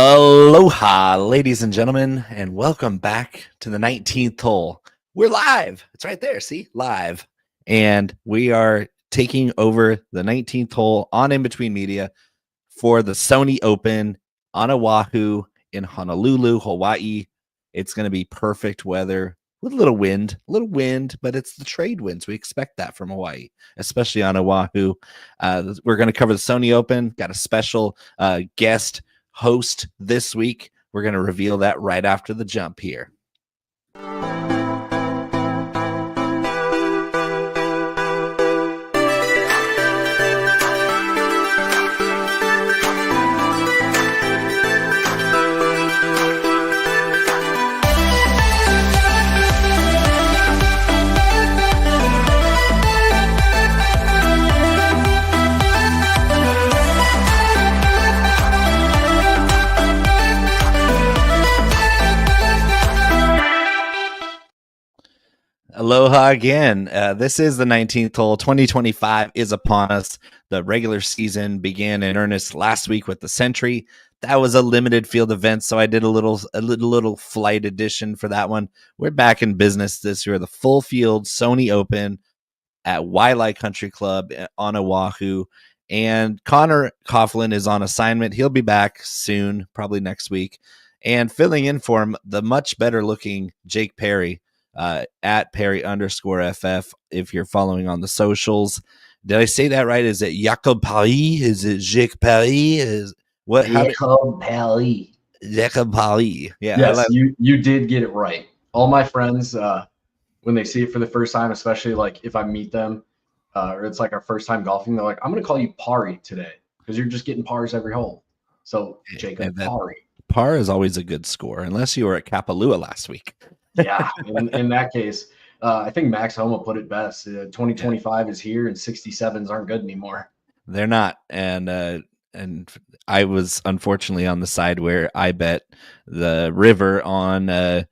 Aloha, ladies and gentlemen, and welcome back to the 19th hole. We're live. It's right there. See? Live. And we are taking over the 19th hole on In Between Media for the Sony Open on Oahu in Honolulu, Hawaii. It's going to be perfect weather with a little wind, but it's the trade winds. We expect that from Hawaii, especially on Oahu. We're going to cover the Sony Open. Got a special guest host this week. We're going to reveal that right after the jump here. Aloha again. This is the 19th hole. 2025 is upon us. The regular season began in earnest last week with the Sentry. That was a limited field event, so I did a little flight edition for that one. We're back in business this year. The full field Sony Open at Waiʻalae Country Club on Oahu. And Connor Coughlin is on assignment. He'll be back soon, probably next week. And filling in for him, the much better looking Jake Parry. At Parry_FF if you're following on the socials. Did I say that right? Is it Jacob Parry? Is it Jake Parry? Is what? Jacob Parry. Jacob Parry. Yeah. Yes, you did get it right. All my friends, when they see it for the first time, especially like if I meet them, or it's like our first time golfing, they're like, "I'm going to call you Parry today because you're just getting pars every hole." So Jacob Parry. Par is always a good score, unless you were at Kapalua last week. Yeah, in that case, I think Max Homa put it best. 2025 is here, and 67s aren't good anymore. They're not, and I was unfortunately on the side where I bet the river on Colin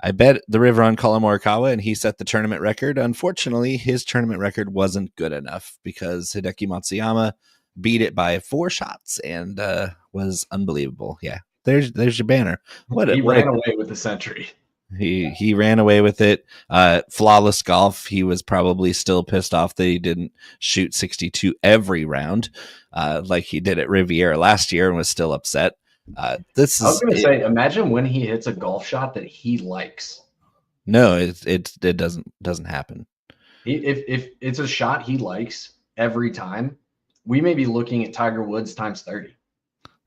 Morikawa, and he set the tournament record. Unfortunately, his tournament record wasn't good enough because Hideki Matsuyama beat it by 4 shots and was unbelievable. Yeah, there's your banner. He ran away with the Sentry. He ran away with it. Flawless golf. He was probably still pissed off that he didn't shoot 62 every round like he did at Riviera last year and was still upset. I was going to say, imagine when he hits a golf shot that he likes. No, it doesn't happen. If it's a shot he likes every time, we may be looking at Tiger Woods times 30.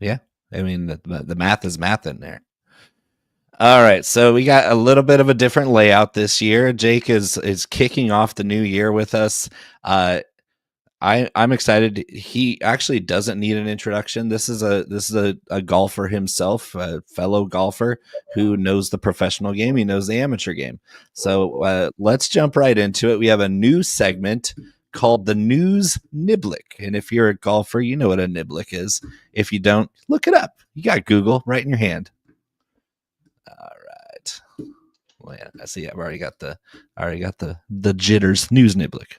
Yeah, I mean the math is math in there. All right, so we got a little bit of a different layout this year. Jake is kicking off the new year with us. I'm excited. He actually doesn't need an introduction. This is a golfer himself, a fellow golfer who knows the professional game. He knows the amateur game. So let's jump right into it. We have a new segment called the News Niblick. And if you're a golfer, you know what a Niblick is. If you don't, look it up. You got Google right in your hand. All right. Well, yeah, I see. I've already got the jitters. News Niblick.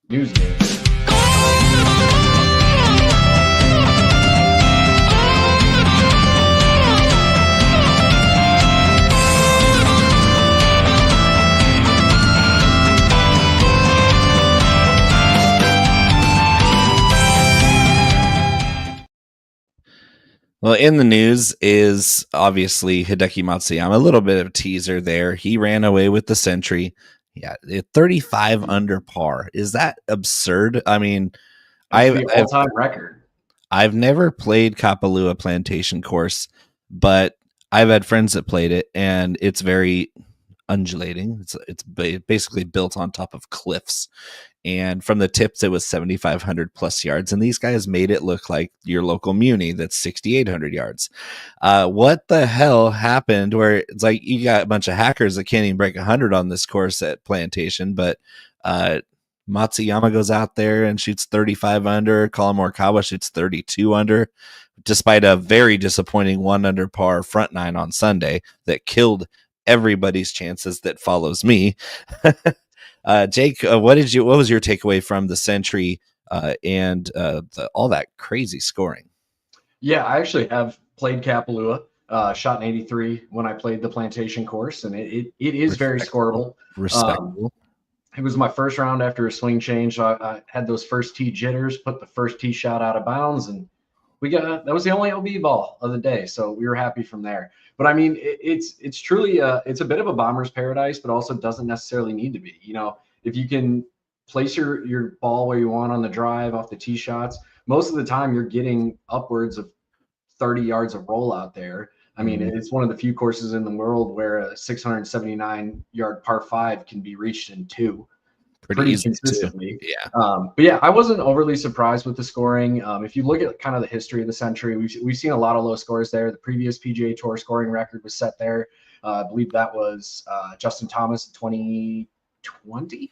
News Niblick. Well, in the news is obviously Hideki Matsuyama. A little bit of a teaser there. He ran away with the Sentry. Yeah, 35 under par. Is that absurd? I mean, all-time record. I've never played Kapalua Plantation Course, but I've had friends that played it, and it's very undulating. It's basically built on top of cliffs. And from the tips, it was 7,500 plus yards. And these guys made it look like your local Muni that's 6,800 yards. What the hell happened where it's like you got a bunch of hackers that can't even break 100 on this course at Plantation, but Matsuyama goes out there and shoots 35 under. Colin Morikawa shoots 32 under, despite a very disappointing 1 under par front nine on Sunday that killed everybody's chances that follows me. Jake, what was your takeaway from the Sentry and all that crazy scoring? Yeah, I actually have played Kapalua, shot an 83 when I played the plantation course, and it is very scoreable. Respectable. It was my first round after a swing change. I had those first tee jitters, put the first tee shot out of bounds, and that was the only OB ball of the day. So we were happy from there. But I mean, it's truly it's a bit of a bomber's paradise, but also doesn't necessarily need to be. You know, if you can place your ball where you want on the drive off the tee shots, most of the time you're getting upwards of 30 yards of roll out there. I mean, it's one of the few courses in the world where a 679-yard par 5 can be reached in 2 pretty consistently. Yeah. But yeah, I wasn't overly surprised with the scoring. If you look at kind of the history of the Sentry, we've seen a lot of low scores there. The previous PGA Tour scoring record was set there. I believe that was Justin Thomas in 2020.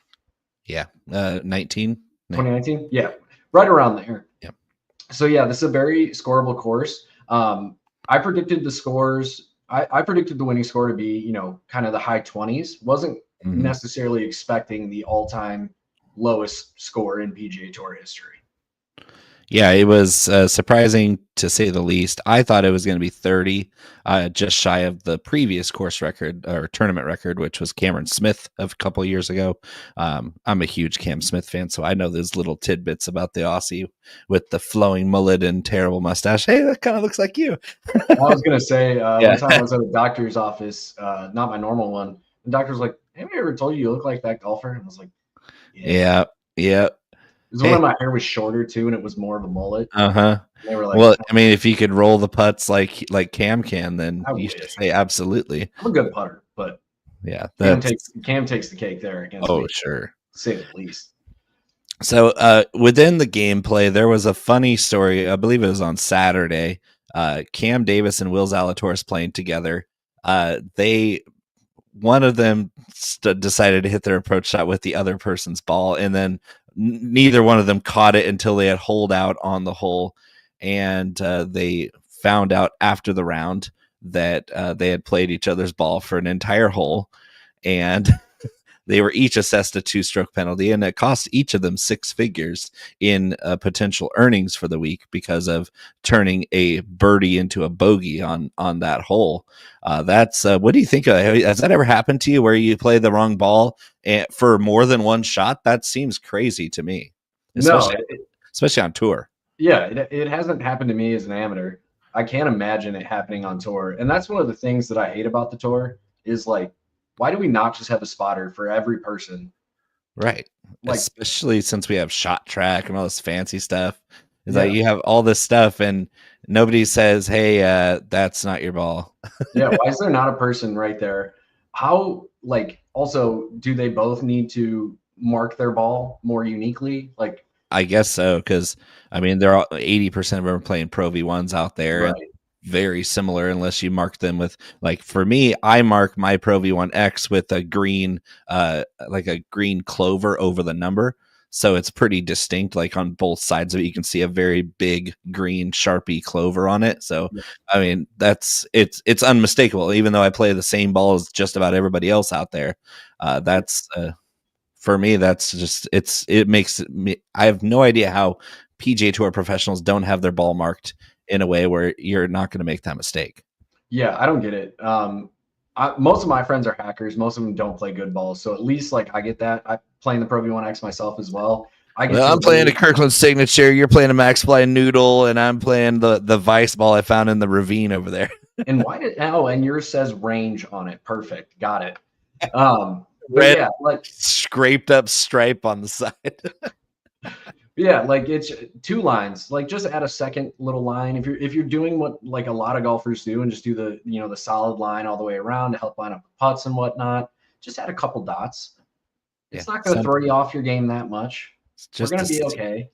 Yeah, 2019. Yeah, right around there. Yeah. So yeah, this is a very scoreable course. I predicted the scores. I predicted the winning score to be, you know, kind of the high 20s. Wasn't necessarily expecting the all-time lowest score in PGA Tour history. Yeah, it was surprising to say the least. I thought it was going to be 30, just shy of the previous course record or tournament record, which was Cameron Smith of a couple of years ago. I'm a huge Cam Smith fan, so I know those little tidbits about the Aussie with the flowing mullet and terrible mustache. Hey, that kind of looks like you. I was going to say, one time I was at a doctor's office, not my normal one. The doctor was like, have you ever told you look like that golfer? And I was like, yeah. It was when my hair was shorter too, and it was more of a mullet. They were like, well, I mean, if you could roll the putts like Cam can, then you should say absolutely. I'm a good putter, but yeah, Cam takes the cake there against me. Oh, sure. To say the least. So within the gameplay, there was a funny story. I believe it was on Saturday. Cam Davis and Will Zalatoris playing together. One of them decided to hit their approach shot with the other person's ball, and then neither one of them caught it until they had holed out on the hole, and they found out after the round that they had played each other's ball for an entire hole, and they were each assessed a 2-stroke penalty, and it cost each of them 6 figures in potential earnings for the week because of turning a birdie into a bogey on that hole. That's what do you think? Has that ever happened to you where you play the wrong ball for more than one shot? That seems crazy to me, especially on tour. Yeah, it hasn't happened to me as an amateur. I can't imagine it happening on tour, and that's one of the things that I hate about the tour is like, why do we not just have a spotter for every person? Right. Especially since we have shot track and all this fancy stuff. It's like you have all this stuff and nobody says, hey, that's not your ball. Yeah. Why is there not a person right there? How, also, do they both need to mark their ball more uniquely? I guess so. Because, I mean, they're all 80% of them are playing Pro V1s out there. Right. And very similar unless you mark them with, for me, I mark my Pro V1X with a green like a green clover over the number, so it's pretty distinct. On both sides of it you can see a very big green Sharpie clover on it. So I mean, it's unmistakable, even though I play the same ball as just about everybody else out there. That's for me, that's just it makes me, I have no idea how PGA Tour professionals don't have their ball marked in a way where you're not going to make that mistake. Yeah, I don't get it. Most of my friends are hackers. Most of them don't play good balls. So at least I get that. I'm playing the Pro V1X myself as well. I'm playing a Kirkland Signature. You're playing a Max Fly Noodle, and I'm playing the Vice ball I found in the ravine over there. And and yours says range on it. Perfect. Got it. Red, scraped up stripe on the side. Yeah, it's 2 lines. Just add a second little line. If you're doing what a lot of golfers do and just do the solid line all the way around to help line up the putts and whatnot, just add a couple dots. It's not going to throw you off your game that much. We're going to be okay.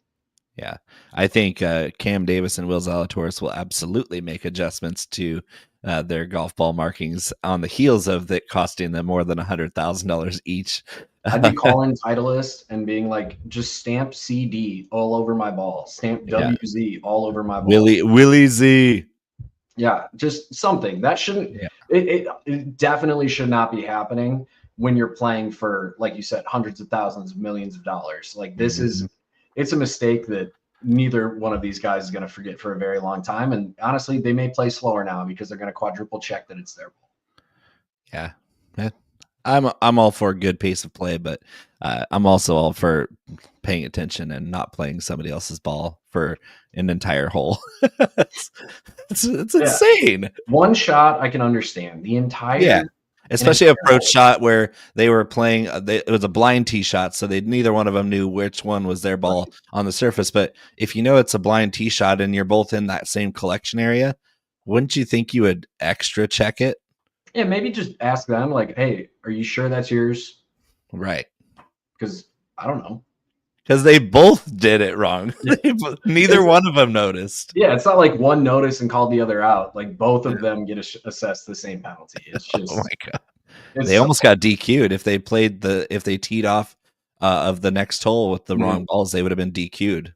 Yeah, I think Cam Davis and Will Zalatoris will absolutely make adjustments to their golf ball markings on the heels of that costing them more than $100,000 each. I'd be calling Titleist and being like, just stamp CD all over my ball, stamp WZ all over my ball. Willie Z. Yeah, just something that shouldn't. Yeah. It definitely should not be happening when you're playing for, like you said, hundreds of thousands, millions of dollars. This is, it's a mistake that neither one of these guys is going to forget for a very long time. And honestly, they may play slower now because they're going to quadruple check that it's their ball. Yeah. I'm all for a good pace of play, but I'm also all for paying attention and not playing somebody else's ball for an entire hole. it's insane. One shot I can understand. The entire especially approach shot where they were playing. It was a blind tee shot, so neither one of them knew which one was their ball on the surface. But if you know it's a blind tee shot and you're both in that same collection area, wouldn't you think you would extra check it? Yeah, maybe just ask them, like, hey, are you sure that's yours? Right. Because I don't know. Because they both did it wrong. Neither one of them noticed. Yeah, it's not like one noticed and called the other out. Like both of them get assessed the same penalty. It's just oh my god. They almost got DQ'd if they teed off of the next hole with the wrong balls. They would have been DQ'd.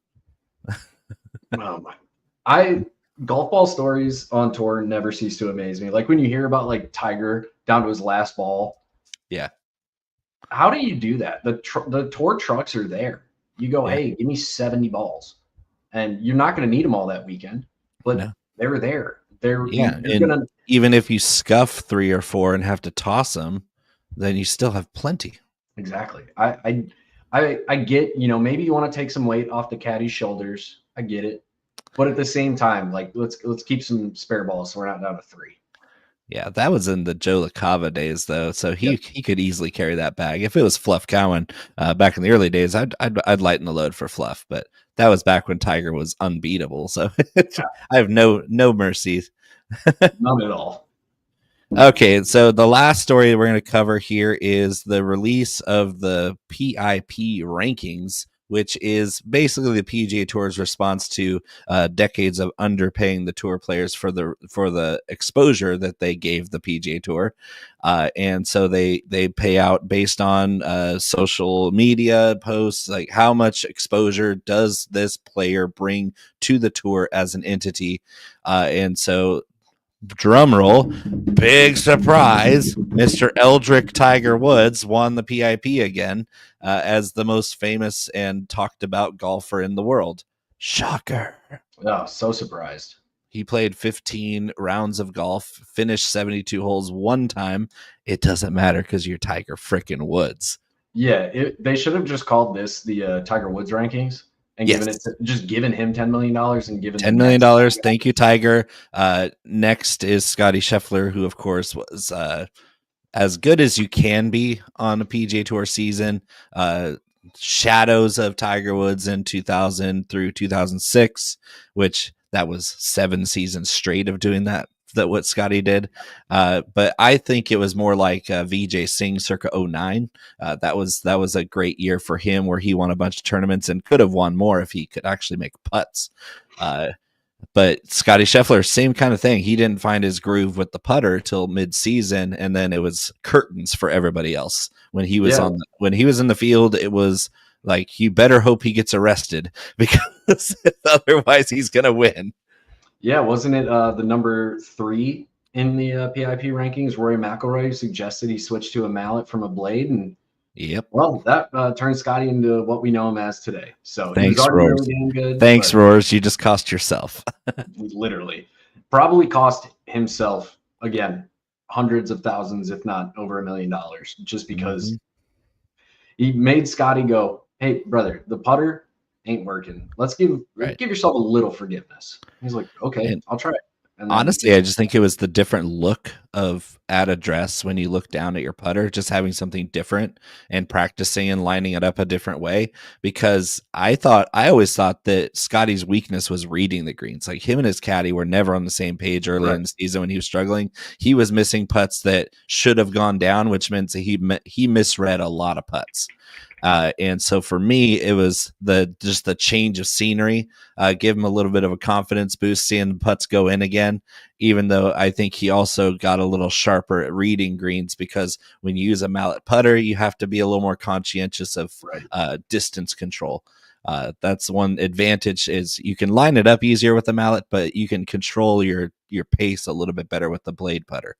Golf ball stories on tour never cease to amaze me. Like when you hear about like Tiger down to his last ball. Yeah. How do you do that? The tour trucks are there. You go, hey, give me 70 balls. And you're not going to need them all that weekend, but they're there. Even if you scuff 3 or 4 and have to toss them, then you still have plenty. Exactly. I get, maybe you want to take some weight off the caddy's shoulders. I get it. But at the same time, like let's keep some spare balls so we're not down to 3. Yeah, that was in the Joe LaCava days, though, so he could easily carry that bag. If it was Fluff Cowan back in the early days, I'd lighten the load for Fluff, but that was back when Tiger was unbeatable. So I have no mercy. None at all. Okay, so the last story we're going to cover here is the release of the PIP rankings, which is basically the PGA Tour's response to decades of underpaying the tour players for the exposure that they gave the PGA Tour, and so they pay out based on social media posts, like how much exposure does this player bring to the tour as an entity, and so. Drum roll, big surprise, Mr. Eldrick Tiger Woods won the PIP again as the most famous and talked about golfer in the world. Shocker. Oh, so surprised. He played 15 rounds of golf, finished 72 holes one time. It doesn't matter because you're Tiger frickin' Woods. Yeah, they should have just called this the Tiger Woods rankings. And given him $10 million and given $10 million. Thank you, Tiger. Next is Scottie Scheffler, who of course was as good as you can be on a PGA Tour season. Shadows of Tiger Woods in 2000 through 2006, which that was 7 seasons straight of doing that what Scottie did. But I think it was more like Vijay Singh circa 09. That was a great year for him where he won a bunch of tournaments and could have won more if he could actually make putts. But Scottie Scheffler, same kind of thing. He didn't find his groove with the putter till mid-season, and then it was curtains for everybody else. When he was when he was in the field, it was like, you better hope he gets arrested because otherwise he's going to win. Yeah, wasn't it the number 3 in the PIP rankings? Rory McIlroy suggested he switch to a mallet from a blade, and well, that turned Scottie into what we know him as today. So thanks, Roars. Really good. Thanks, Roars. You just cost yourself. Literally, probably cost himself again hundreds of thousands, if not over $1 million, just because he made Scottie go, "Hey, brother, the putter ain't working. Let's give yourself a little forgiveness." He's like, okay, I'll try it. And honestly, I just think it was the different look of at address when you look down at your putter, just having something different and practicing and lining it up a different way. Because I always thought that Scottie's weakness was reading the greens. Like him and his caddy were never on the same page early in the season when he was struggling. He was missing putts that should have gone down, which meant that he misread a lot of putts. And so for me, it was the change of scenery, give him a little bit of a confidence boost, seeing the putts go in again, even though I think he also got a little sharper at reading greens, because when you use a mallet putter, you have to be a little more conscientious of distance control. That's one advantage, is you can line it up easier with the mallet, but you can control your pace a little bit better with the blade putter.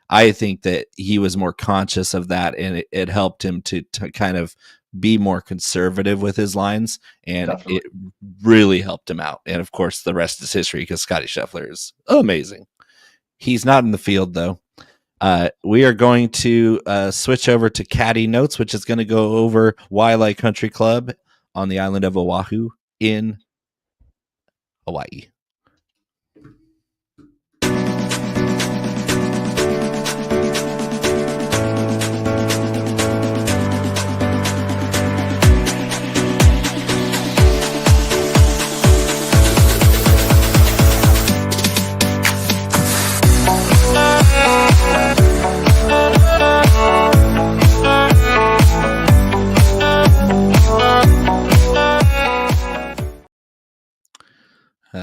I think that he was more conscious of that, and it helped him to kind of be more conservative with his lines, and Definitely. it really helped him out. And of course, the rest is history because Scotty Scheffler is amazing. He's not in the field though. We are going to switch over to Caddie Notes, which is going to go over Waialae Country Club on the island of Oahu in Hawaii.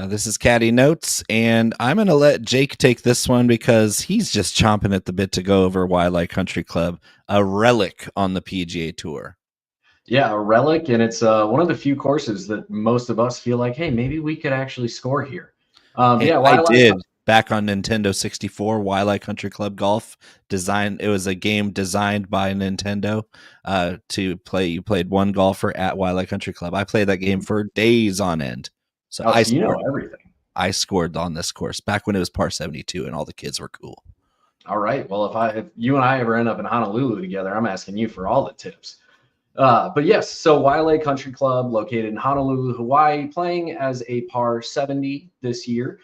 This is Caddie Notes, and I'm going to let Jake take this one because he's just chomping at the bit to go over Waialae Country Club, a relic on the PGA Tour. Yeah, a relic, and it's one of the few courses that most of us feel like, hey, maybe we could actually score here. Hey, yeah, I did back on Nintendo 64. Waialae Country Club Golf design. It was a game designed by Nintendo to play. You played one golfer at Waialae Country Club. I played that game for days on end. So you know everything. I scored on this course back when it was par 72 and all the kids were cool. All right. Well, if you and I ever end up in Honolulu together, I'm asking you for all the tips. But yes, so Waialae Country Club located in Honolulu, Hawaii, playing as a par 70 this year.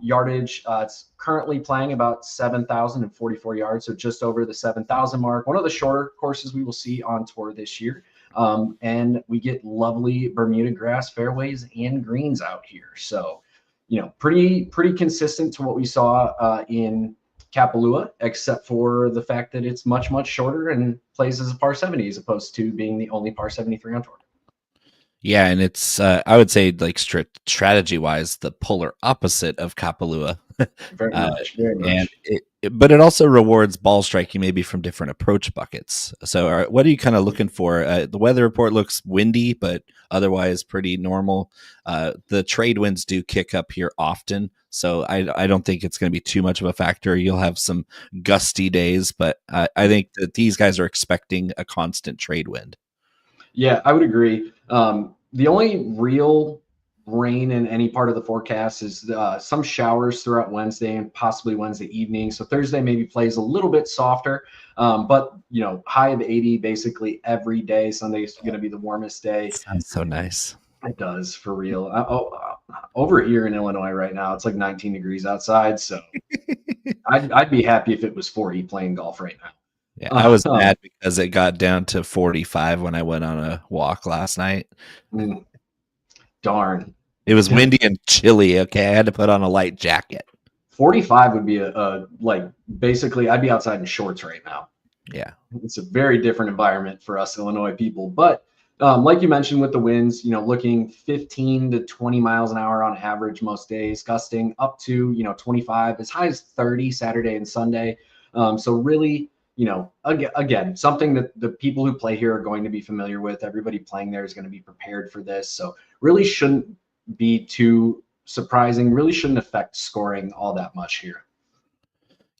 Yardage, it's currently playing about 7,044 yards, so just over the 7,000 mark. One of the shorter courses we will see on tour this year. And we get lovely Bermuda grass fairways and greens out here. So, pretty consistent to what we saw in Kapalua, except for the fact that it's much, much shorter and plays as a par 70 as opposed to being the only par 73 on tour. Yeah, and it's, I would say, like strategy-wise, the polar opposite of Kapalua. Very much. And but it also rewards ball striking maybe from different approach buckets. So what are you kind of looking for? The weather report looks windy, but otherwise pretty normal. The trade winds do kick up here often, so I don't think it's going to be too much of a factor. You'll have some gusty days, but I think that these guys are expecting a constant trade wind. Yeah, I would agree. The only real rain in any part of the forecast is some showers throughout Wednesday and possibly Wednesday evening. So Thursday maybe plays a little bit softer, but high of 80 basically every day. Sunday is going to be the warmest day. Sounds so nice. It does, for real. Over here in Illinois right now, it's like 19 degrees outside. So I'd be happy if it was 40 playing golf right now. Yeah, I was mad because it got down to 45 when I went on a walk last night. Darn. It was windy and chilly. Okay, I had to put on a light jacket. 45 would be basically I'd be outside in shorts right now. Yeah. It's a very different environment for us Illinois people. But like you mentioned with the winds, looking 15 to 20 miles an hour on average most days, gusting up to, 25, as high as 30 Saturday and Sunday. So really, again, something that the people who play here are going to be familiar with. Everybody playing there is going to be prepared for this. So really shouldn't be too surprising, really shouldn't affect scoring all that much here.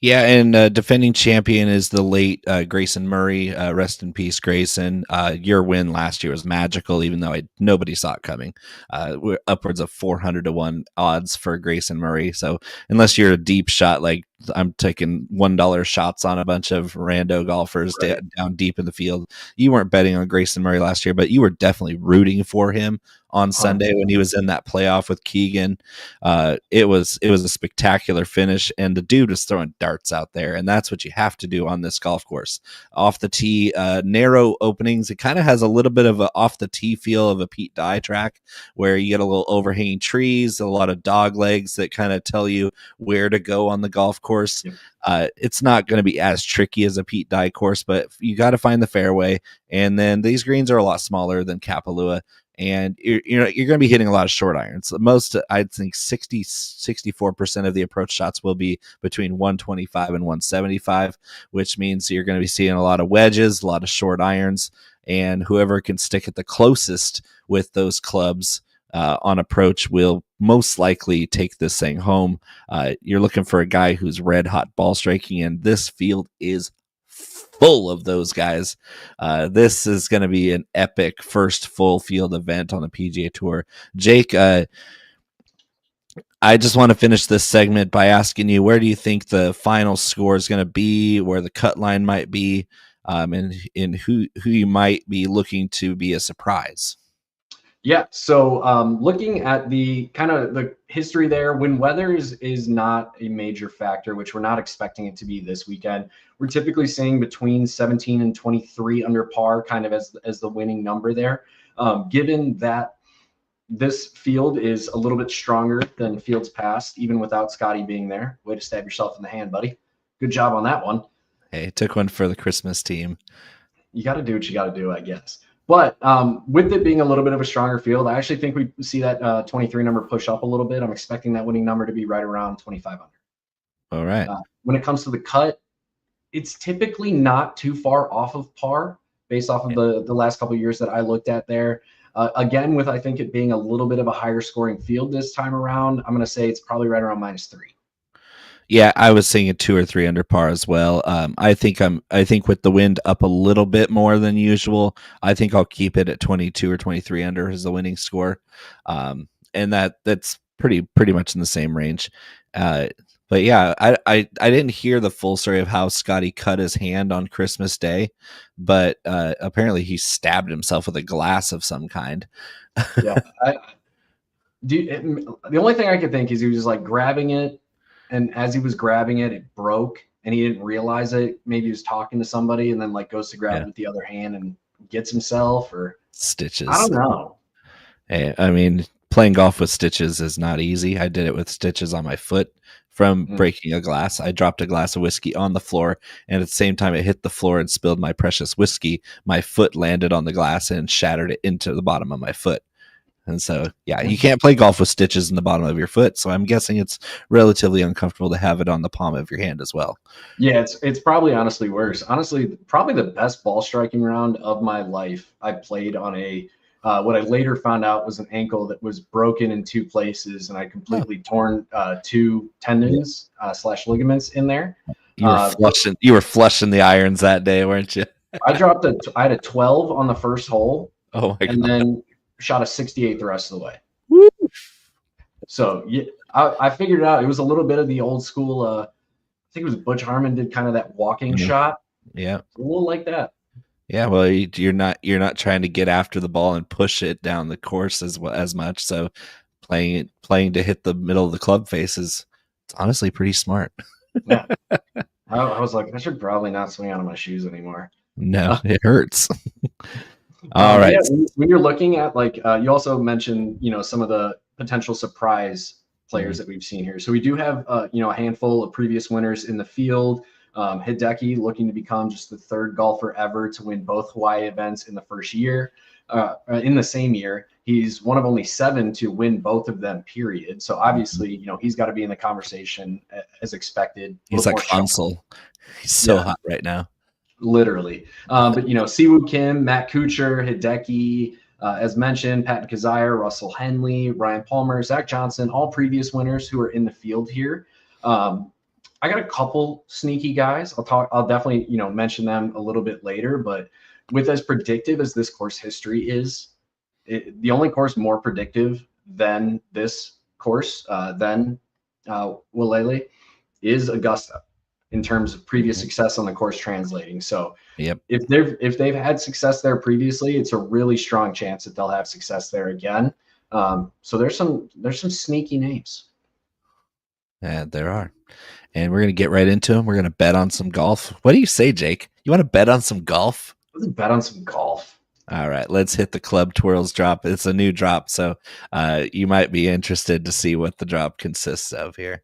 Yeah, and defending champion is the late Grayson Murray. Rest in peace, Grayson. Your win last year was magical, even though nobody saw it coming. We're upwards of 400-1 odds for Grayson Murray. So unless you're a deep shot, like I'm taking $1 shots on a bunch of rando golfers down deep in the field, you weren't betting on Grayson Murray last year, but you were definitely rooting for him on Sunday when he was in that playoff with Keegan. It was a spectacular finish, and the dude was throwing darts out there, and that's what you have to do on this golf course. Off the tee, narrow openings. It kind of has a little bit of a off the tee feel of a Pete Dye track, where you get a little overhanging trees, a lot of dog legs that kind of tell you where to go on the golf course. Yep. It's not going to be as tricky as a Pete Dye course, but you got to find the fairway. And then these greens are a lot smaller than Kapalua, and you're going to be hitting a lot of short irons. Most, I'd think 64% of the approach shots will be between 125 and 175, which means you're going to be seeing a lot of wedges, a lot of short irons, and whoever can stick it the closest with those clubs on approach will most likely take this thing home. You're looking for a guy who's red hot ball striking, and this field is full of those guys. This is going to be an epic first full field event on the PGA Tour. Jake, I just want to finish this segment by asking you, where do you think the final score is going to be, where the cut line might be, and who you might be looking to be a surprise? Yeah, so looking at the kind of the history there, when weather is not a major factor, which we're not expecting it to be this weekend, we're typically seeing between 17 and 23 under par, kind of as the winning number there. Given that this field is a little bit stronger than fields past, even without Scotty being there. Way to stab yourself in the hand, buddy. Good job on that one. Hey, took one for the Christmas team. You got to do what you got to do, I guess. But with it being a little bit of a stronger field, I actually think we see that 23 number push up a little bit. I'm expecting that winning number to be right around 25 under. All right. When it comes to the cut, it's typically not too far off of par based off of the last couple of years that I looked at there. Again, with I think it being a little bit of a higher scoring field this time around, I'm going to say it's probably right around -3. Yeah, I was seeing a 2 or 3 under par as well. I think with the wind up a little bit more than usual, I think I'll keep it at 22 or 23 under as the winning score, and that's pretty much in the same range. But yeah, I didn't hear the full story of how Scotty cut his hand on Christmas Day, but apparently he stabbed himself with a glass of some kind. Yeah, the only thing I could think is he was like grabbing it, and as he was grabbing it, it broke, and he didn't realize it. Maybe he was talking to somebody, and then like goes to grab it with the other hand and gets himself or stitches. I don't know. Hey, I mean, playing golf with stitches is not easy. I did it with stitches on my foot from breaking a glass. I dropped a glass of whiskey on the floor, and at the same time it hit the floor and spilled my precious whiskey, my foot landed on the glass and shattered it into the bottom of my foot. And so, yeah, you can't play golf with stitches in the bottom of your foot. So I'm guessing it's relatively uncomfortable to have it on the palm of your hand as well. Yeah, it's probably honestly worse. Honestly, probably the best ball striking round of my life I played on a what I later found out was an ankle that was broken in 2 places, and I completely torn 2 tendons / ligaments in there. You were flushing the irons that day, weren't you? I had a 12 on the first hole. Oh my God. And then shot a 68 the rest of the way. Woo. So yeah, I figured it out. It was a little bit of the old school. I think it was Butch Harmon did kind of that walking shot. Yeah, a little like that. Yeah, well, you're not trying to get after the ball and push it down the course as much. So playing to hit the middle of the club face it's honestly pretty smart. Yeah, I was like, I should probably not swing out of my shoes anymore. No, it hurts. All right. Yeah, when you're looking at like, you also mentioned, some of the potential surprise players that we've seen here. So we do have, a handful of previous winners in the field. Hideki looking to become just the 3rd golfer ever to win both Hawaii events in the first year. In the same year, he's one of only 7 to win both of them, period. So obviously, he's got to be in the conversation as expected. He's like Hansel. He's so hot right now. Literally. But, Siwoo Kim, Matt Kuchar, Hideki, as mentioned, Patton Kizzire, Russell Henley, Ryan Palmer, Zach Johnson, all previous winners who are in the field here. I got a couple sneaky guys. I'll definitely, mention them a little bit later, but with as predictive as this course history is, the only course more predictive than this course, than Waialae, is Augusta in terms of previous success on the course translating. So if they've had success there previously, it's a really strong chance that they'll have success there again. So there's some sneaky names. Yeah, there are. And we're going to get right into them. We're going to bet on some golf. What do you say, Jake? You want to bet on some golf? Let's bet on some golf. All right, let's hit the Club Twirls drop. It's a new drop, so you might be interested to see what the drop consists of here.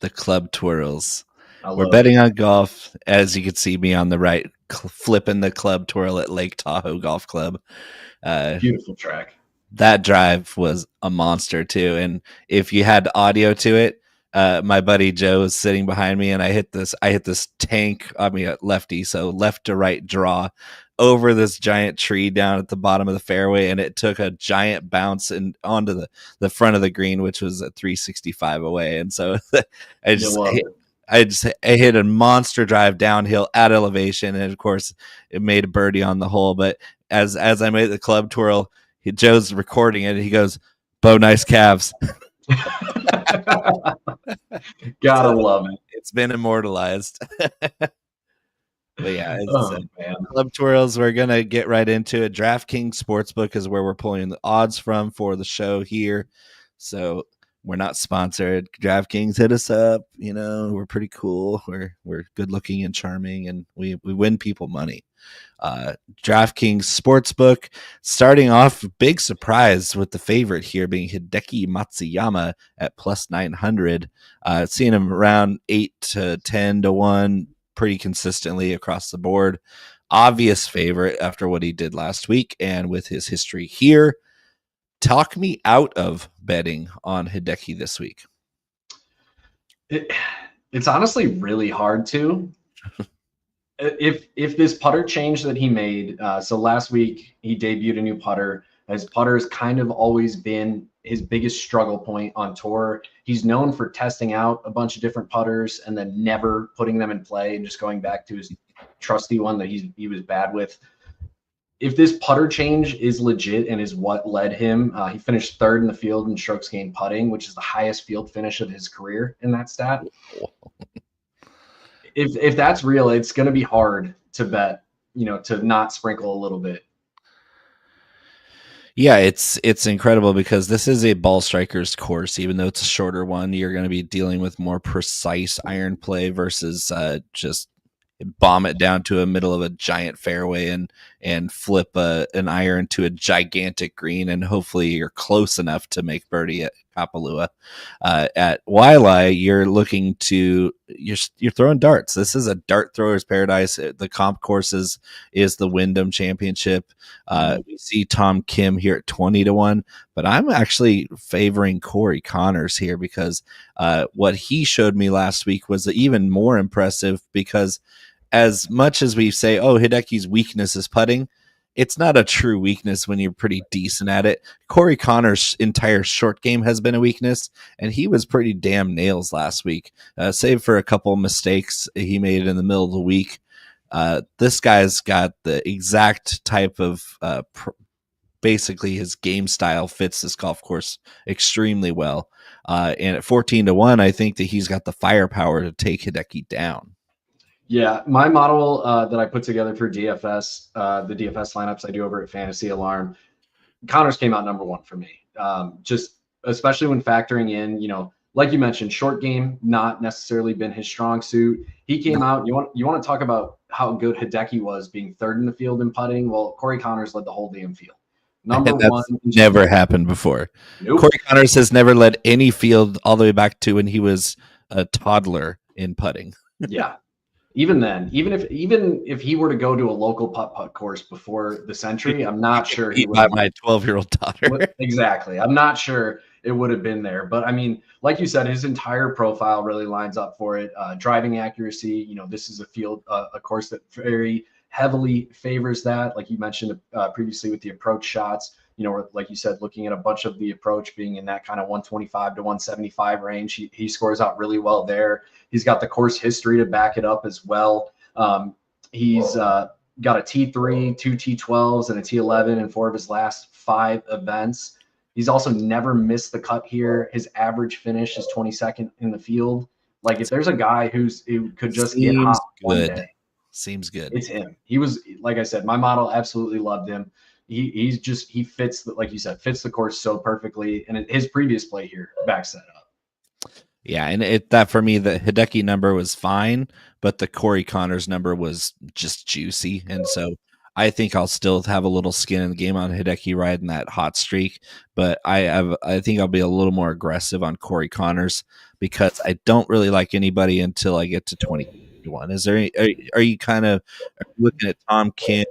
The Club Twirls. We're betting on golf. As you can see me on the right, flipping the club twirl at Lake Tahoe Golf Club. Beautiful track. That drive was a monster too. And if you had audio to it, my buddy Joe was sitting behind me, and I hit this tank. I mean, lefty, so left to right draw over this giant tree down at the bottom of the fairway, and it took a giant bounce and onto the front of the green, which was at 365 away. And so I hit a monster drive downhill at elevation, and of course it made a birdie on the hole. But as I made the club twirl, Joe's recording it. He goes, "Bo, nice calves." Gotta love it. It's been immortalized. But yeah, club twirls. We're gonna get right into it. DraftKings Sportsbook is where we're pulling the odds from for the show here. So we're not sponsored. DraftKings, hit us up. You know, we're pretty cool. We're good looking and charming, and we win people money. DraftKings Sportsbook, starting off, big surprise with the favorite here being Hideki Matsuyama at plus 900. Seeing him around 8 to 10 to 1 pretty consistently across the board. Obvious favorite after what he did last week and with his history here. Talk me out of betting on Hideki this week. It's honestly really hard to. If this putter change that he made, so last week he debuted a new putter. His putter has kind of always been his biggest struggle point on tour. He's known for testing out a bunch of different putters and then never putting them in play and just going back to his trusty one that he was bad with. If this putter change is legit and is what led him, he finished third in the field in strokes gained putting, which is the highest field finish of his career in that stat. If that's real, it's going to be hard to bet, to not sprinkle a little bit. Yeah, it's incredible because this is a ball striker's course. Even though it's a shorter one, you're going to be dealing with more precise iron play versus just bomb it down to a middle of a giant fairway and flip an iron to a gigantic green, and hopefully you're close enough to make birdie at Kapalua. At Waialae, you're throwing darts. This is a dart thrower's paradise. The comp courses is the Wyndham Championship. We see Tom Kim here at 20 to 1, but I'm actually favoring Corey Connors here because what he showed me last week was even more impressive, because as much as we say, oh, Hideki's weakness is putting, it's not a true weakness when you're pretty decent at it. Corey Connors' entire short game has been a weakness, and he was pretty damn nails last week, save for a couple mistakes he made in the middle of the week. This guy's got the exact type of basically his game style fits this golf course extremely well. And at 14 to 1, I think that he's got the firepower to take Hideki down. Yeah, my model that I put together for DFS, the DFS lineups I do over at Fantasy Alarm, Connors came out number one for me. Just especially when factoring in, like you mentioned, short game not necessarily been his strong suit. He came out. You want to talk about how good Hideki was being third in the field in putting? Well, Corey Connors led the whole damn field. Number one, never happened before. Nope. Corey Connors has never led any field all the way back to when he was a toddler in putting. Yeah. Even then, even if he were to go to a local putt course before the Sentry, I'm not sure he would. By my 12-year-old daughter. Exactly. I'm not sure it would have been there. But I mean, like you said, his entire profile really lines up for it. Driving accuracy, this is a course that very heavily favors that. Like you mentioned previously with the approach shots, like you said, looking at a bunch of the approach being in that kind of 125 to 175 range, he scores out really well there. He's got the course history to back it up as well. He's got a T3, 2 T12s, and a T11 in 4 of his last 5 events. He's also never missed the cut here. His average finish is 22nd in the field. Like, if there's a guy who could just get hot one day, seems good. It's him. He was, like I said, my model absolutely loved him. He fits, like you said, fits the course so perfectly, and his previous play here backs that up. Yeah, and that for me, the Hideki number was fine, but the Corey Connors number was just juicy, and so I think I'll still have a little skin in the game on Hideki riding that hot streak, but I think I'll be a little more aggressive on Corey Connors because I don't really like anybody until I get to 21. Is there any, are you kind of looking at Tom Kim,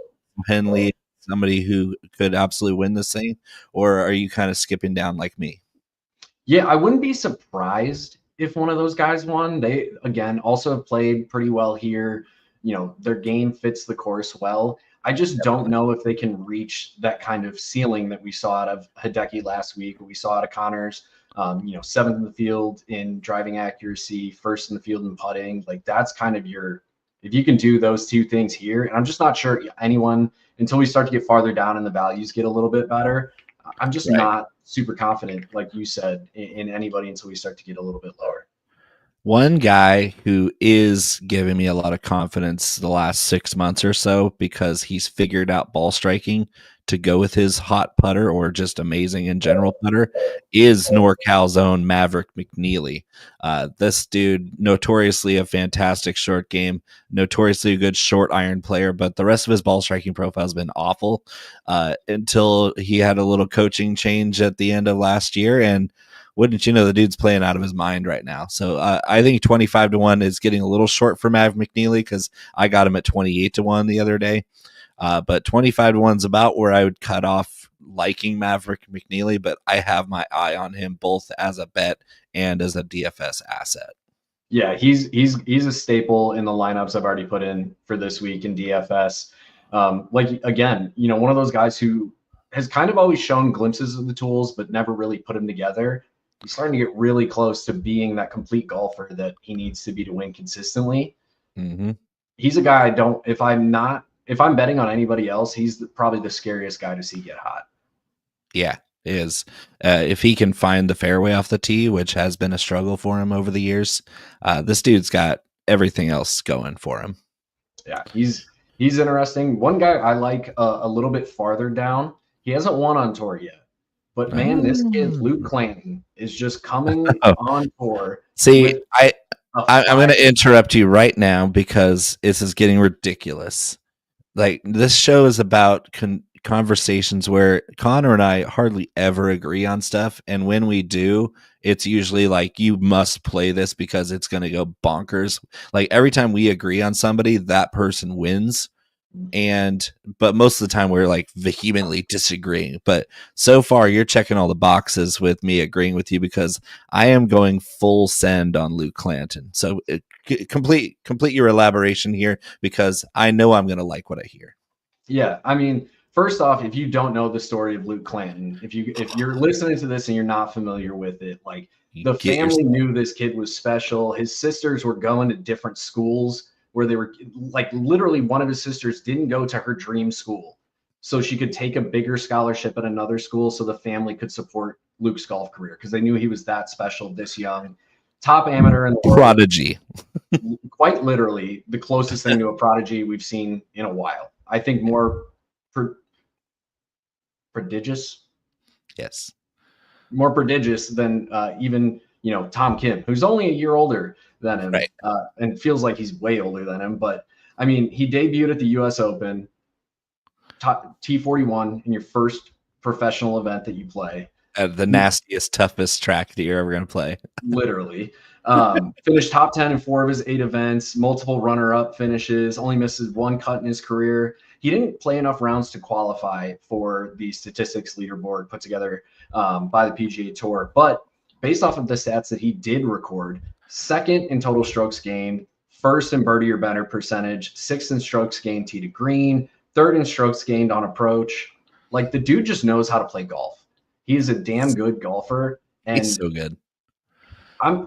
Henley, somebody who could absolutely win this thing, or are you kind of skipping down like me? Yeah, I wouldn't be surprised if one of those guys won. They, again, also have played pretty well here. You know, their game fits the course well. I just don't know if they can reach that kind of ceiling that we saw out of Hideki last week, we saw out of Connors. You know, 7th in the field in driving accuracy, 1st in the field in putting. Like, that's kind of your, if you can do those two things here, and I'm just not sure anyone until we start to get farther down and the values get a little bit better. I'm just not super confident, like you said, in anybody until we start to get a little bit lower. One guy who is giving me a lot of confidence the last 6 months or so because he's figured out ball striking to go with his hot putter or just amazing in general putter is NorCal's own Maverick McNeely. This dude, notoriously a fantastic short game, notoriously a good short iron player, but the rest of his ball striking profile has been awful until he had a little coaching change at the end of last year. And wouldn't you know, the dude's playing out of his mind right now. So I think 25-1 is getting a little short for Mav McNeely because I got him at 28-1 the other day. But 25-1 is about where I would cut off liking Maverick McNeely, but I have my eye on him both as a bet and as a DFS asset. Yeah, he's a staple in the lineups I've already put in for this week in DFS. Like, again, you know, one of those guys who has kind of always shown glimpses of the tools, but never really put them together. He's starting to get really close to being that complete golfer that he needs to be to win consistently. Mm-hmm. He's a guy if I'm betting on anybody else, he's probably the scariest guy to see get hot. Yeah, is. If he can find the fairway off the tee, which has been a struggle for him over the years, this dude's got everything else going for him. Yeah, he's interesting. One guy I like a little bit farther down. He hasn't won on tour yet. But man, this kid, Luke Clanton, is just coming on tour. See, I'm going to interrupt you right now because this is getting ridiculous. Like, this show is about conversations where Connor and I hardly ever agree on stuff. And when we do, it's usually like, you must play this because it's going to go bonkers. Like, every time we agree on somebody, that person wins. But most of the time we're like vehemently disagreeing. But so far you're checking all the boxes with me agreeing with you because I am going full send on Luke Clanton. So complete your elaboration here because I know I'm going to like what I hear. Yeah, I mean, first off, if you don't know the story of Luke Clanton, if you're listening to this and you're not familiar with it, like, the family knew this kid was special. His sisters were going to different schools where they were, like, literally one of his sisters didn't go to her dream school so she could take a bigger scholarship at another school so the family could support Luke's golf career because they knew he was that special this young. Top amateur in the world. Prodigy. Quite literally the closest thing to a prodigy we've seen in a while. I think more prodigious. Yes. More prodigious than even, you know, Tom Kim, who's only a year older than him, right. And feels like he's way older than him. But I mean, he debuted at the U.S. Open, T41 in your first professional event that you play. The nastiest, toughest track that you're ever going to play. Literally. Finished top 10 in 4 of his 8 events, multiple runner-up finishes, only misses 1 cut in his career. He didn't play enough rounds to qualify for the statistics leaderboard put together by the PGA Tour. But based off of the stats that he did record, 2nd in total strokes gained, 1st in birdie or better percentage, 6th in strokes gained tee to green, 3rd in strokes gained on approach. Like, the dude just knows how to play golf. He is a damn good golfer. And he's so good.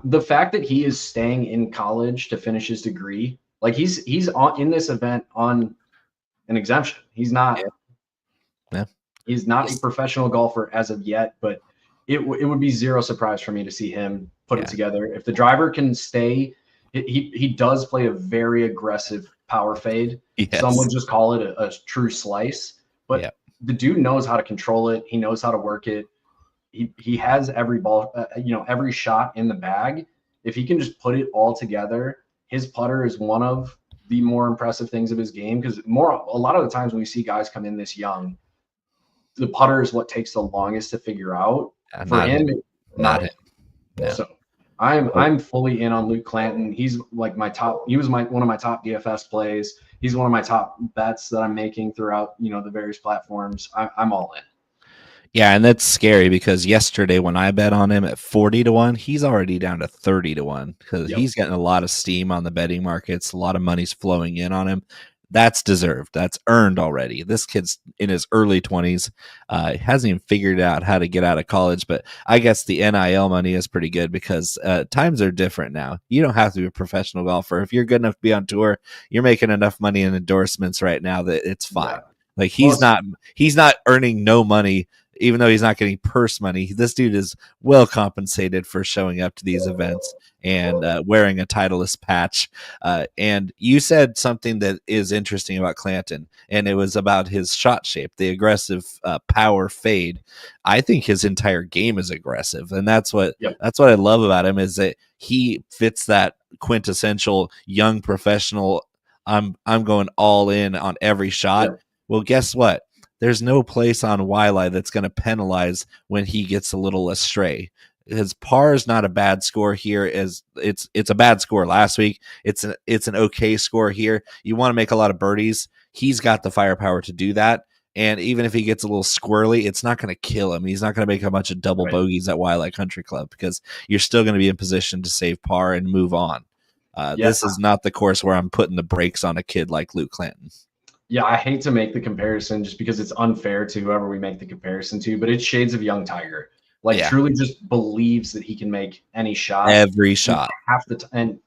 The fact that he is staying in college to finish his degree, like, he's in this event on an exemption. He's not. Yeah. He's not a professional golfer as of yet, but it would be zero surprise for me to see him put it together. If the driver can stay, he does play a very aggressive power fade. Yes. Some would just call it a true slice, but the dude knows how to control it. He knows how to work it. He has every ball, every shot in the bag. If he can just put it all together, his putter is one of the more impressive things of his game, because a lot of the times when we see guys come in this young, the putter is what takes the longest to figure out. For him, not him. Yeah. So I'm fully in on Luke Clanton. He's like my top. He was one of my top DFS plays. He's one of my top bets that I'm making throughout the various platforms. I'm all in. Yeah, and that's scary because yesterday when I bet on him at 40-1, he's already down to 30-1 because he's getting a lot of steam on the betting markets. A lot of money's flowing in on him. That's deserved. That's earned already. This kid's in his early 20s. Hasn't even figured out how to get out of college, but I guess the NIL money is pretty good because times are different now. You don't have to be a professional golfer. If you're good enough to be on tour, you're making enough money in endorsements right now that it's fine. Yeah. Like he's not earning no money. Even though he's not getting purse money, this dude is well compensated for showing up to these events and wearing a Titleist patch. And you said something that is interesting about Clanton, and it was about his shot shape, the aggressive power fade. I think his entire game is aggressive, and that's what I love about him is that he fits that quintessential young professional. I'm going all in on every shot. Yeah. Well, guess what? There's no place on Waiʻalae that's going to penalize when he gets a little astray. His par is not a bad score here. It's a bad score last week. It's an okay score here. You want to make a lot of birdies. He's got the firepower to do that. And even if he gets a little squirrely, it's not going to kill him. He's not going to make a bunch of double bogeys at Waiʻalae Country Club because you're still going to be in position to save par and move on. This is not the course where I'm putting the brakes on a kid like Luke Clanton. Yeah, I hate to make the comparison just because it's unfair to whoever we make the comparison to, but it's shades of young Tiger. Truly just believes that he can make any shot. Every shot. And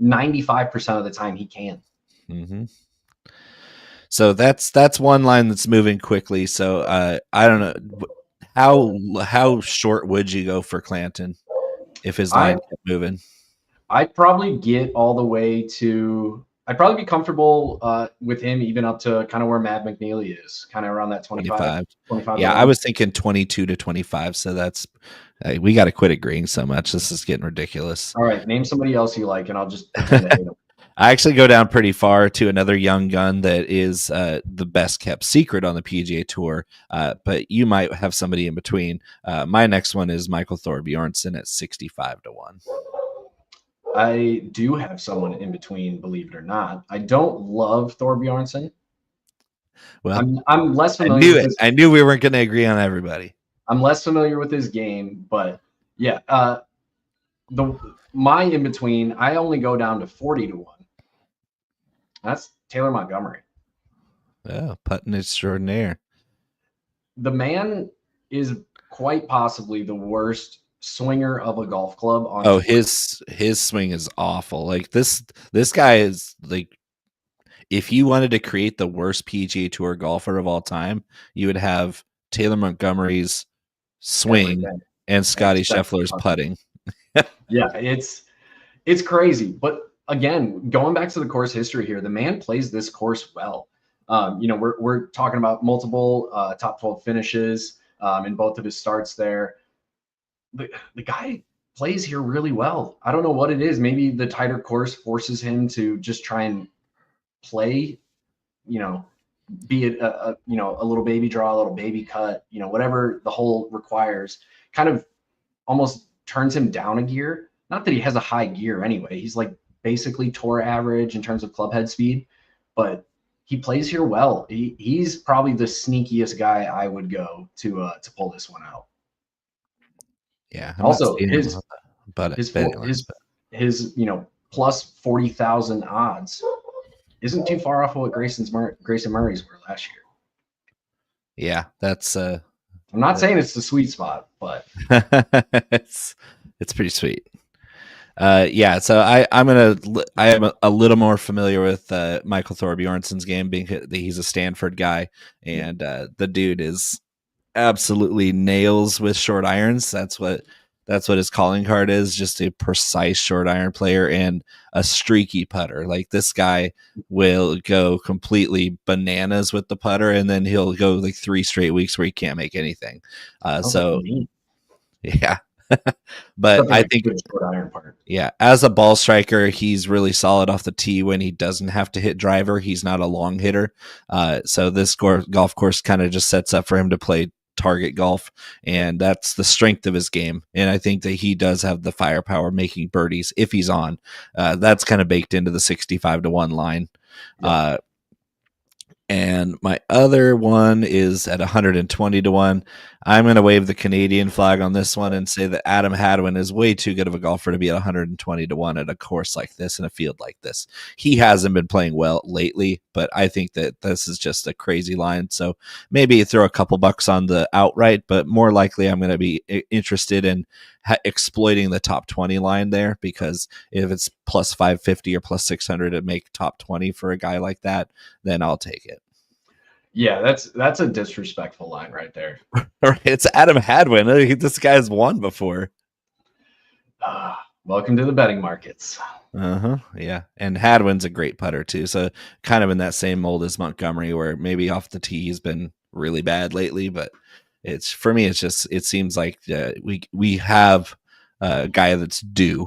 95% of the time he can. Mm-hmm. So that's one line that's moving quickly. So I don't know. How short would you go for Clanton if his line kept moving? I'd probably get all the way to... I'd probably be comfortable with him even up to kind of where Matt McNeely is, kind of around that 25. Yeah, I was thinking 22 to 25. So that's we got to quit agreeing so much. This is getting ridiculous. All right, name somebody else you like, and I'll just pretend to hate him. I actually go down pretty far to another young gun that is the best kept secret on the PGA Tour, but you might have somebody in between. My next one is Michael Thorbjornsen at 65-1. I do have someone in between, believe it or not. I don't love Thorbjornsen. Well, I'm less familiar. I knew we weren't going to agree on everybody. I'm less familiar with his game, but yeah, my in between, I only go down to 40-1. That's Taylor Montgomery. Oh, putting extraordinaire. The man is quite possibly the worst swinger of a golf club on tour. His swing is awful. Like this guy is like, if you wanted to create the worst PGA Tour golfer of all time, you would have Taylor Montgomery's swing and Scotty Scheffler's putting. Yeah, it's crazy. But again, going back to the course history here, the man plays this course well. We're talking about multiple top 12 finishes in both of his starts there. The guy plays here really well. I don't know what it is. Maybe the tighter course forces him to just try and play, be it a little baby draw, a little baby cut, whatever the hole requires, kind of almost turns him down a gear. Not that he has a high gear anyway. He's like basically tour average in terms of club head speed, but he plays here well. He's probably the sneakiest guy I would go to pull this one out. Yeah. Also, his plus 40,000 odds isn't too far off of what Grayson Murray's were last year. Yeah, that's. I'm not saying it's the sweet spot, but it's pretty sweet. So I am a little more familiar with Michael Thorbjornsen's game, being he's a Stanford guy, and the dude is absolutely nails with short irons. That's what his calling card is, just a precise short iron player and a streaky putter. Like this guy will go completely bananas with the putter, and then he'll go like 3 straight weeks where he can't make anything. Yeah. But I think, good short iron part. yeah, as a ball striker, he's really solid off the tee when he doesn't have to hit driver. He's not a long hitter. So this golf course kind of just sets up for him to play target golf, and that's the strength of his game. And I think that he does have the firepower making birdies if he's on. That's kind of baked into the 65-1 line. Yeah. And my other one is at 120-1. I'm going to wave the Canadian flag on this one and say that Adam Hadwin is way too good of a golfer to be at 120-1 at a course like this, in a field like this. He hasn't been playing well lately, but I think that this is just a crazy line. So maybe throw a couple bucks on the outright, but more likely I'm going to be interested in exploiting the top 20 line there, because if it's plus 550 or plus 600 to make top 20 for a guy like that, then I'll take it. Yeah, that's a disrespectful line right there. It's Adam Hadwin. This guy's won before. Welcome to the betting markets. Yeah, and Hadwin's a great putter too. So kind of in that same mold as Montgomery, where maybe off the tee he's been really bad lately, but it's, for me, it's just, it seems like we have a guy that's due.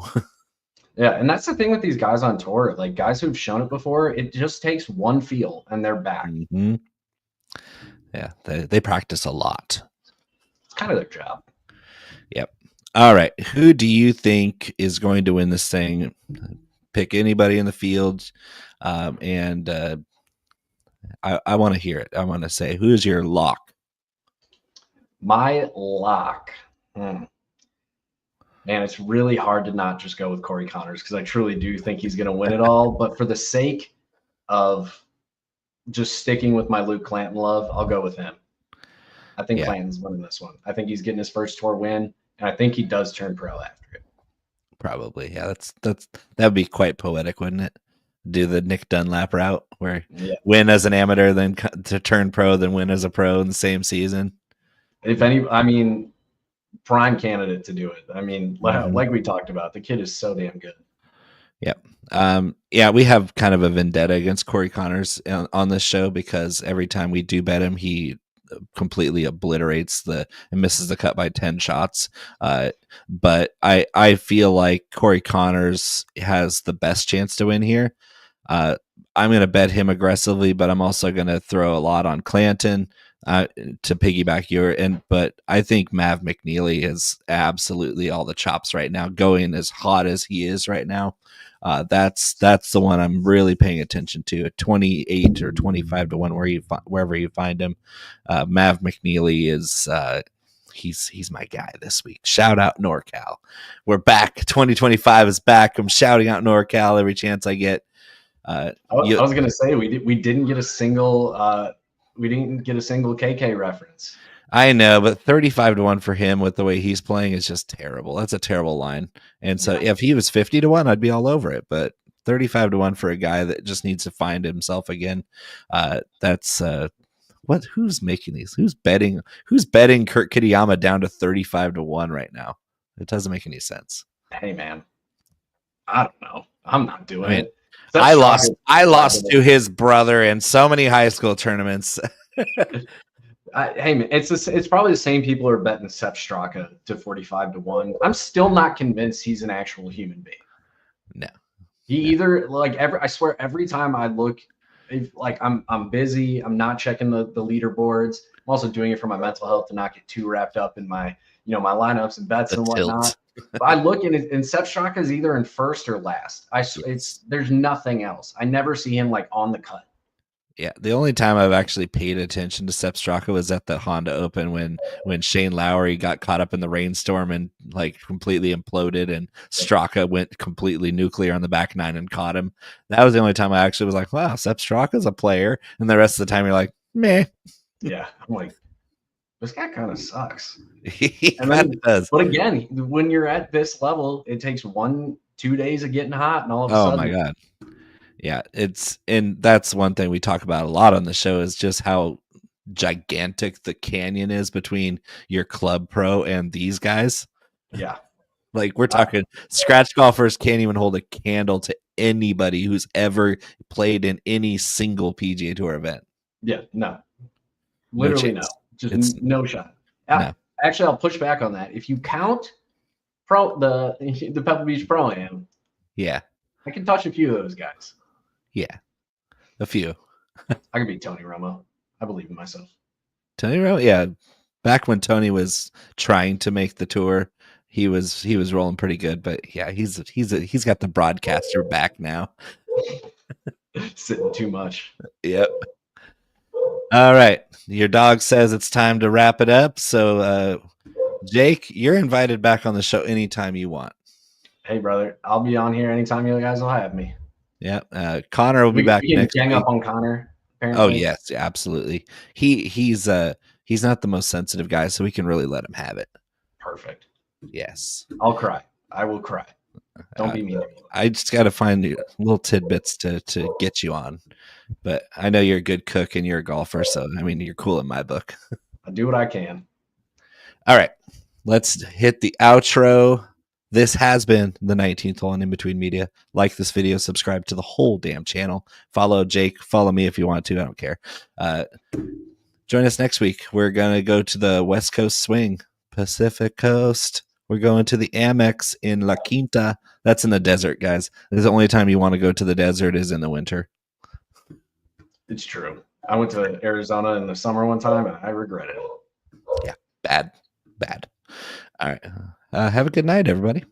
Yeah, and that's the thing with these guys on tour, like guys who've shown it before. It just takes one feel and they're back. Mm-hmm. Yeah, they practice a lot. It's kind of their job. Yep. All right. Who do you think is going to win this thing? Pick anybody in the field. And I want to hear it. I want to say, who is your lock? My lock. Man, it's really hard to not just go with Corey Connors, because I truly do think he's going to win it all. But for the sake of just sticking with my Luke Clanton love, I'll go with him. I think Clanton's winning this one. I think he's getting his first tour win, and I think he does turn pro after it. Probably, yeah. That'd be quite poetic, wouldn't it? Do the Nick Dunlap route, where win as an amateur, then to turn pro, then win as a pro in the same season. If any, I mean, prime candidate to do it. I mean, like we talked about, the kid is so damn good. Yep. We have kind of a vendetta against Corey Connors on this show, because every time we do bet him, he completely obliterates and misses the cut by 10 shots. But I feel like Corey Connors has the best chance to win here. I'm going to bet him aggressively, but I'm also going to throw a lot on Clanton to piggyback but I think Mav McNeely is absolutely all the chops right now, going as hot as he is right now. That's the one I'm really paying attention to, at 28 or 25-1, wherever you find him. Mav McNeely is he's my guy this week. Shout out NorCal. We're back. 2025 is back. I'm shouting out NorCal every chance I get. I was going to say we didn't get a single KK reference. I know, but 35-1 for him with the way he's playing is just terrible. That's a terrible line. And so if he was 50-1, I'd be all over it. But 35-1 for a guy that just needs to find himself again. That's who's making these? Who's betting Kurt Kitayama down to 35-1 right now? It doesn't make any sense. Hey man, I don't know. I'm not doing it. I lost to his brother in so many high school tournaments. Hey man, it's probably the same people who are betting Sepp Straka to 45-1. I'm still not convinced he's an actual human being. No, either I swear every time I look, I'm busy. I'm not checking the leaderboards. I'm also doing it for my mental health, to not get too wrapped up in my my lineups and bets and whatnot. But I look and Sepp Straka is either in first or last. There's nothing else. I never see him on the cut. Yeah, the only time I've actually paid attention to Sepp Straka was at the Honda Open when Shane Lowry got caught up in the rainstorm and completely imploded, and Straka went completely nuclear on the back nine and caught him. That was the only time I actually was like, wow, Sepp Straka's a player. And the rest of the time you're like, meh. Yeah, I'm like, this guy kind of sucks. He does. But again, when you're at this level, it takes 1-2 days of getting hot, and all of a sudden. Oh my God. Yeah, and that's one thing we talk about a lot on the show, is just how gigantic the canyon is between your club pro and these guys. Yeah. We're talking scratch golfers can't even hold a candle to anybody who's ever played in any single PGA Tour event. Yeah, no. Literally no. Just no shot. No. Actually, I'll push back on that. If you count the Pebble Beach Pro-Am. Yeah. I can touch a few of those guys. Yeah. A few. I can beat Tony Romo. I believe in myself. Tony Romo? Yeah. Back when Tony was trying to make the tour, he was rolling pretty good, but yeah, he's got the broadcaster back now. Sitting too much. Yep. All right. Your dog says it's time to wrap it up. So Jake, you're invited back on the show anytime you want. Hey brother, I'll be on here anytime you guys will have me. Yeah. Connor will be back next week. Up on Connor. Apparently. Oh yes, absolutely. He's not the most sensitive guy, so we can really let him have it. Perfect. Yes. I'll cry. I will cry. Don't be mean to me. I just got to find little tidbits to get you on. But I know you're a good cook and you're a golfer, so I mean, you're cool in my book. I do what I can. All right, let's hit the outro. This has been the 19th hole on In Between Media. Like this video, subscribe to the whole damn channel. Follow Jake. Follow me if you want to. I don't care. Join us next week. We're going to go to the West Coast swing, Pacific Coast. We're going to the Amex in La Quinta. That's in the desert, guys. The only time you want to go to the desert is in the winter. It's true. I went to Arizona in the summer one time, and I regretted it. Yeah, bad. All right. Have a good night, everybody.